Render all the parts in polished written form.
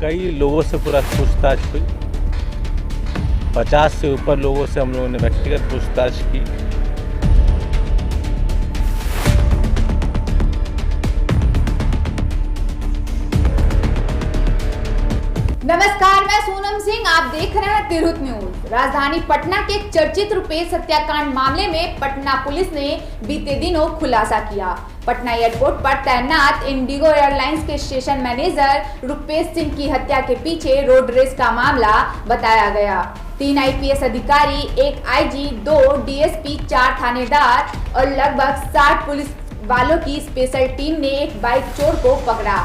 कई लोगों से पूरा पूछताछ हुई। 50 से ऊपर लोगों से हम लोगों ने व्यक्तिगत पूछताछ की। नमस्कार, मैं सोनम सिंह, आप देख रहे हैं तिरहुत न्यूज। राजधानी पटना के चर्चित रुपेश हत्याकांड मामले में पटना पुलिस ने बीते दिनों खुलासा किया। पटना एयरपोर्ट पर तैनात इंडिगो एयरलाइंस के स्टेशन मैनेजर रुपेश सिंह की हत्या के पीछे रोड रेस का मामला बताया गया। 3 आईपीएस अधिकारी, 1 आईजी, 2 डीएसपी, 4 थानेदार और लगभग 60 पुलिस वालों की स्पेशल टीम ने एक बाइक चोर को पकड़ा,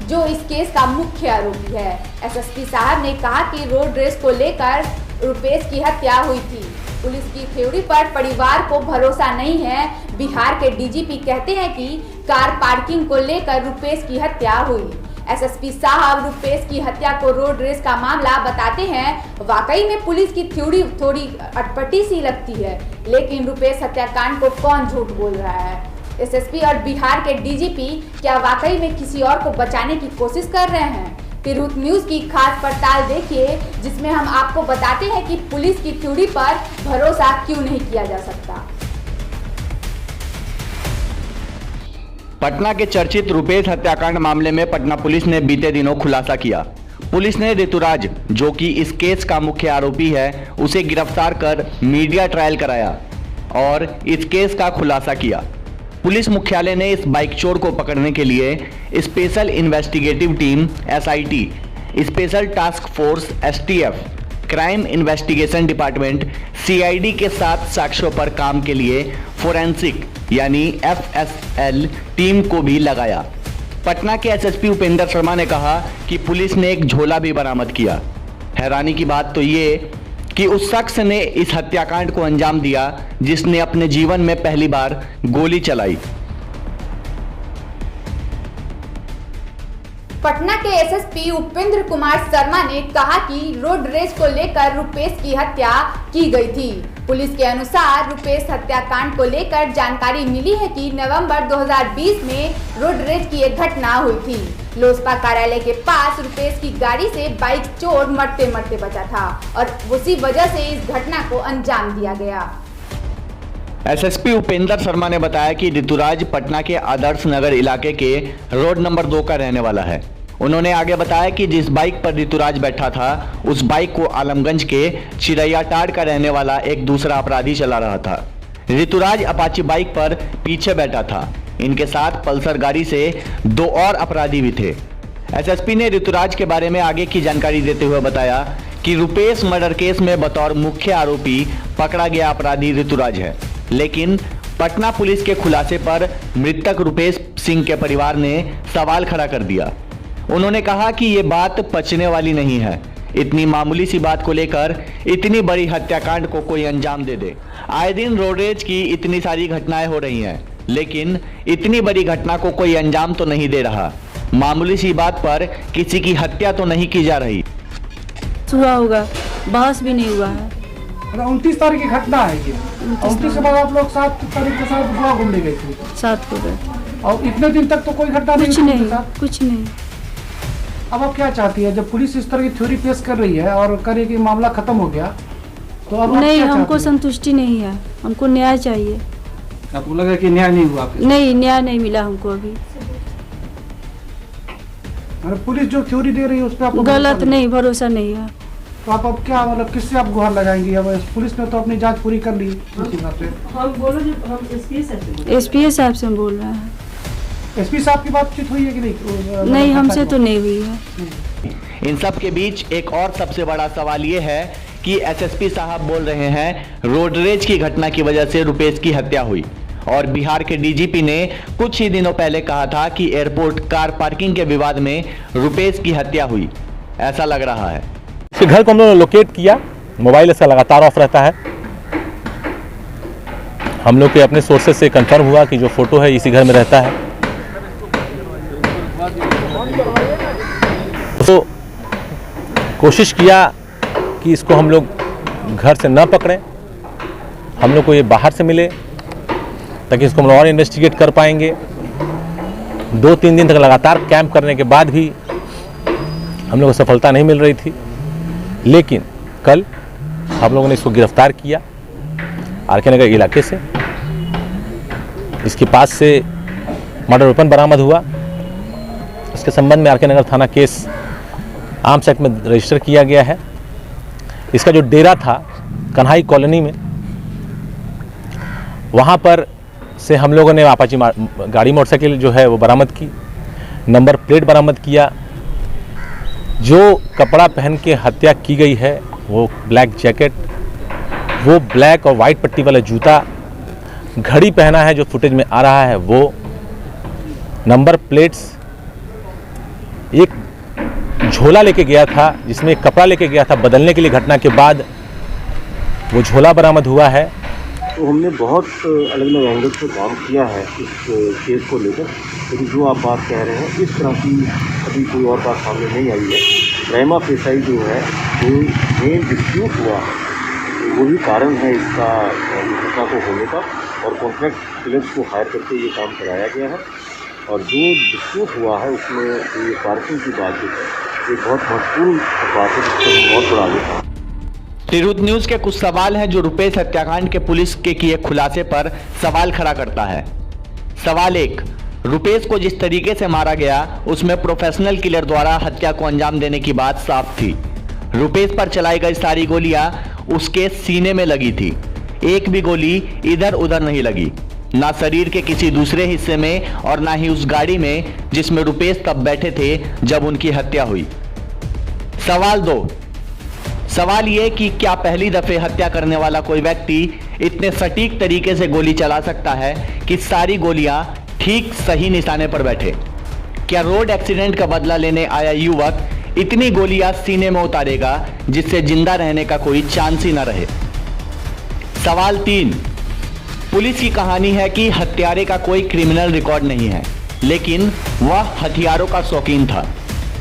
जो इस केस का मुख्य आरोपी है। एसएसपी साहब ने कहा कि रोड रेस को लेकर रुपेश की हत्या हुई थी। पुलिस की थ्योरी पर परिवार को भरोसा नहीं है। बिहार के डीजीपी कहते हैं कि कार पार्किंग को लेकर रुपेश की हत्या हुई। एसएसपी साहब रुपेश की हत्या को रोड रेस का मामला बताते हैं। वाकई में पुलिस की थ्योरी थोड़ी अटपटी सी लगती है, लेकिन रुपेश हत्याकांड को कौन झूठ बोल रहा है? एसएसपी और बिहार के डीजीपी क्या वाकई में किसी और को बचाने की कोशिश कर रहे हैं? तिरहुत न्यूज की खास पड़ताल देखिए, जिसमें हम आपको बताते हैं कि पुलिस की थ्योरी पर भरोसा क्यों नहीं किया जा सकता। पटना के चर्चित रुपेश हत्याकांड मामले में पटना पुलिस ने बीते दिनों खुलासा किया। पुलिस ने ऋतुराज, जो कि इस केस का मुख्य आरोपी है, उसे गिरफ्तार कर मीडिया ट्रायल कराया और इस केस का खुलासा किया। पुलिस मुख्यालय ने इस बाइक चोर को पकड़ने के लिए special investigative team SIT, special task force STF, crime investigation department CID के साथ साक्ष्यों पर काम के लिए फोरेंसिक यानी एफएसएल टीम को भी लगाया। पटना के एसएसपी उपेंद्र शर्मा ने कहा कि पुलिस ने एक झोला भी बरामद किया। हैरानी की बात तो ये कि उस शख्स ने इस हत्याकांड को अंजाम दिया जिसने अपने जीवन में पहली बार गोली चलाई। पटना के एसएसपी उपेंद्र कुमार शर्मा ने कहा कि रोड रेस को लेकर रुपेश की हत्या की गई थी। पुलिस के अनुसार रुपेश हत्याकांड को लेकर जानकारी मिली है कि नवंबर 2020 में रोड रेस की एक घटना हुई थी। लोजपा कार्यालय के पास रुपेश की गाड़ी से बाइक चोर मरते मरते बचा था और उसी वजह से इस घटना को अंजाम दिया गया। एसएसपी उपेंद्र शर्मा ने बताया कि ऋतुराज पटना के आदर्श नगर इलाके के रोड नंबर 2 का रहने वाला है। उन्होंने आगे बताया कि जिस बाइक पर ऋतुराज बैठा था, उस बाइक को आलमगंज के चिरैयाटाड़ का रहने वाला एक दूसरा अपराधी चला रहा था। ऋतुराज अपाची बाइक पर पीछे बैठा था। इनके साथ पल्सर गाड़ी से 2 और अपराधी भी थे। एसएसपी ने ऋतुराज के बारे में आगे की जानकारी देते हुए बताया कि रुपेश मर्डर केस में बतौर मुख्य आरोपी पकड़ा गया अपराधी ऋतुराज है, लेकिन पटना पुलिस के खुलासे पर मृतक रुपेश सिंह के परिवार ने सवाल खड़ा कर दिया। उन्होंने कहा कि ये बात पचने वाली नहीं है। इतनी मामूली सी बात को लेकर इतनी बड़ी हत्याकांड को कोई अंजाम दे दे। आए दिन रोडरेज की इतनी सारी घटनाएं हो रही हैं, लेकिन इतनी बड़ी घटना को कोई अंजाम तो नहीं दे रहा। मामूली सी बात पर किसी की हत्या तो नहीं की जा रही। हुआ होगा, बहस भी नहीं हुआ है। 29 तारीख की घटना है ये। 29 के बाद आप लोग 7 तारीख के साथ गोवा घूमने गए थे। साथ को गए और इतने दिन तक तो कोई घटना नहीं हुई। कुछ नहीं। अब आप क्या चाहती है? जब पुलिस इस तरह की थ्योरी पेश कर रही है और करे कि मामला खत्म हो गया, तो अब नहीं, हमको संतुष्टि नहीं है। हमको न्याय चाहिए। आपको लगा कि न्याय नहीं हुआ? नहीं, न्याय नहीं मिला हमको अभी। पुलिस जो थ्योरी दे रही है उस पर आपको गलत नहीं, भरोसा नहीं है। तो आप अब क्या मतलब किससे आप गुहार लगाएंगी? अब पुलिस ने तो अपनी जांच पूरी कर ली। एसपी साहब से हम बोल रहे हैं। एसपी साहब की बातचीत हुई है कि नहीं? नहीं, हमसे तो नहीं हुई है। इन सब के बीच एक और सबसे बड़ा सवाल ये है कि एसएसपी साहब बोल रहे हैं रोडरेज की घटना की वजह से रुपेश की हत्या हुई, और बिहार के डीजीपी ने कुछ ही दिनों पहले कहा था कि एयरपोर्ट कार पार्किंग के विवाद में रुपेश की हत्या हुई। ऐसा लग रहा है। इसके घर को हम लोगों ने लोकेट किया। मोबाइल इसका लगातार ऑफ रहता है। हम लोग के अपने सोर्सेज से कंफर्म हुआ कि जो फोटो है इसी घर में रहता है। तो कोशिश किया कि इसको हम लोग घर से न पकड़ें, हम लोग को ये बाहर से मिले ताकि इसको हम और इन्वेस्टिगेट कर पाएंगे। 2-3 दिन तक लगातार कैंप करने के बाद भी हम लोगों को सफलता नहीं मिल रही थी, लेकिन कल हम लोगों ने इसको गिरफ्तार किया आरके नगर इलाके से। इसके पास से मर्डर वेपन बरामद हुआ। इसके संबंध में आरके नगर थाना केस आर्म्स एक्ट में रजिस्टर किया गया है। इसका जो डेरा था कन्हाई कॉलोनी में, वहाँ पर से हम लोगों ने अपाची गाड़ी मोटरसाइकिल जो है वो बरामद की, नंबर प्लेट बरामद किया। जो कपड़ा पहन के हत्या की गई है वो ब्लैक जैकेट, वो ब्लैक और वाइट पट्टी वाला जूता, घड़ी पहना है जो फुटेज में आ रहा है वो, नंबर प्लेट्स, एक झोला लेके गया था जिसमें एक कपड़ा लेके गया था बदलने के लिए घटना के बाद, वो झोला बरामद हुआ है। तो हमने बहुत अलग अलग एंगल से काम किया है इस केस को लेकर, लेकिन जो आप बात कह रहे हैं इस तरह की अभी कोई और बात सामने नहीं आई है। प्रेमा फेसाई जो है जो मेन डिस्प्यूट हुआ है वही कारण है इसका घटना को होने का, और कॉन्ट्रैक्ट किलर्स को हायर करके ये काम कराया गया है। और जो डिस्प्यूट हुआ है उसमें ये पार्किंग की बात जो है ये बहुत महत्वपूर्ण बात है जिसका बहुत बड़ा आगे था। तिरहुत न्यूज के कुछ सवाल हैं जो रुपेश हत्याकांड के पुलिस के किए खुलासे पर सवाल खड़ा करता है। सवाल 1, रुपेश को जिस तरीके से मारा गया उसमें प्रोफेशनल किलर द्वारा हत्या को अंजाम देने की बात साफ थी। रुपेश पर चलाई गई सारी गोलियां उसके सीने में लगी थी, एक भी गोली इधर उधर नहीं लगी, ना शरीर के किसी दूसरे हिस्से में और ना ही उस गाड़ी में जिसमें रुपेश तब बैठे थे जब उनकी हत्या हुई। सवाल 2, सवाल ये कि क्या पहली दफे हत्या करने वाला कोई व्यक्ति इतने सटीक तरीके से गोली चला सकता है कि सारी गोलियां ठीक सही निशाने पर बैठे? क्या रोड एक्सीडेंट का बदला लेने आया युवक इतनी गोलियां सीने में उतारेगा जिससे जिंदा रहने का कोई चांस ही न रहे? सवाल 3, पुलिस की कहानी है कि हत्यारे का कोई क्रिमिनल रिकॉर्ड नहीं है, लेकिन वह हथियारों का शौकीन था।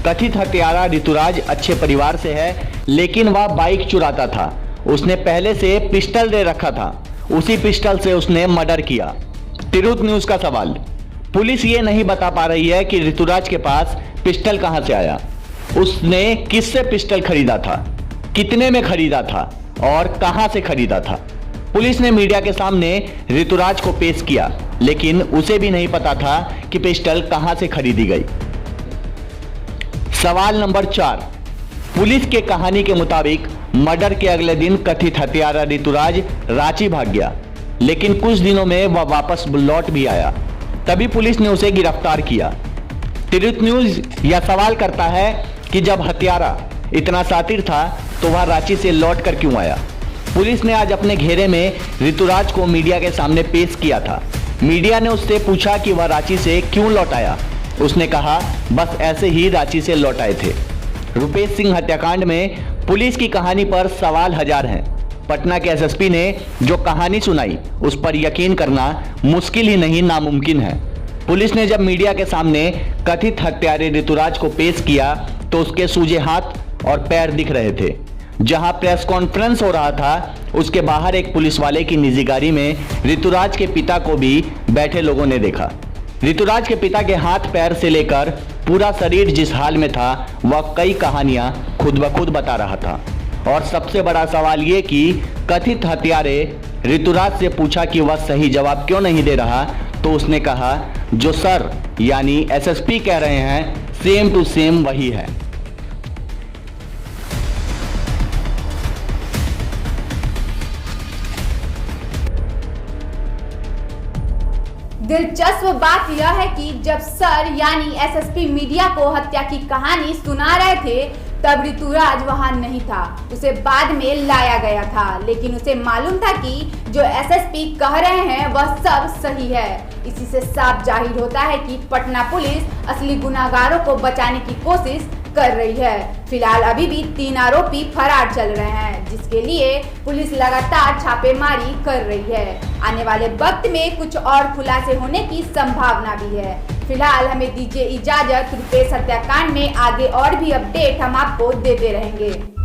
कथित हत्यारा ऋतुराज अच्छे परिवार से है, लेकिन वह बाइक चुराता था। उसने पहले से पिस्टल दे रखा था, उसी पिस्टल से उसने मर्डर किया। तिरहुत न्यूज का सवाल, पुलिस ये नहीं बता पा रही है कि ऋतुराज के पास पिस्टल कहां से आया, उसने किससे पिस्टल खरीदा था, कितने में खरीदा था और कहां से खरीदा था। पुलिस ने मीडिया के सामने ऋतुराज को पेश किया, लेकिन उसे भी नहीं पता था कि पिस्टल कहां से खरीदी गई। सवाल नंबर 4, पुलिस के कहानी के मुताबिक मर्डर के अगले दिन कथित हत्यारा ऋतुराज रांची भाग गया, लेकिन कुछ दिनों में वह वापस लौट भी आया, तभी पुलिस ने उसे गिरफ्तार किया। तिरहुत न्यूज यह सवाल करता है कि जब हत्यारा इतना शातिर था तो वह रांची से लौट कर क्यों आया? पुलिस ने आज अपने घेरे में ऋतुराज को मीडिया के सामने पेश किया था। मीडिया ने उससे पूछा कि वह रांची से क्यों लौट आया। उसने कहा, बस ऐसे ही रांची से लौट आए थे। रुपेश सिंह हत्याकांड में पुलिस की कहानी पर सवाल हजार हैं। पटना के एसएसपी ने जो कहानी सुनाई उस पर यकीन करना मुश्किल ही नहीं नामुमकिन है। पुलिस ने जब मीडिया के सामने कथित हत्यारे ऋतुराज को पेश किया तो उसके सूजे हाथ और पैर दिख रहे थे। जहां प्रेस कॉन्फ्रेंस हो रहा था उसके बाहर एक पुलिस वाले की निजी गाड़ी में ऋतुराज के पिता को भी बैठे लोगों ने देखा। ऋतुराज के पिता के हाथ पैर से लेकर पूरा शरीर जिस हाल में था वह कई कहानियां खुद ब खुद बता रहा था। और सबसे बड़ा सवाल ये कि कथित हत्यारे ऋतुराज से पूछा कि वह सही जवाब क्यों नहीं दे रहा, तो उसने कहा, जो सर यानी एसएसपी कह रहे हैं सेम टू सेम वही है। दिलचस्प बात यह है कि जब सर यानी एसएसपी मीडिया को हत्या की कहानी सुना रहे थे तब ऋतुराज वहां नहीं था, उसे बाद में लाया गया था। लेकिन उसे मालूम था कि जो एसएसपी कह रहे हैं वह सब सही है। इसी से साफ जाहिर होता है कि पटना पुलिस असली गुनाहगारों को बचाने की कोशिश कर रही है। फिलहाल अभी भी 3 आरोपी फरार चल रहे हैं, जिसके लिए पुलिस लगातार छापेमारी कर रही है। आने वाले वक्त में कुछ और खुलासे होने की संभावना भी है। फिलहाल हमें दीजिए इजाजत। रुपेश हत्याकांड में आगे और भी अपडेट हम आपको देते रहेंगे।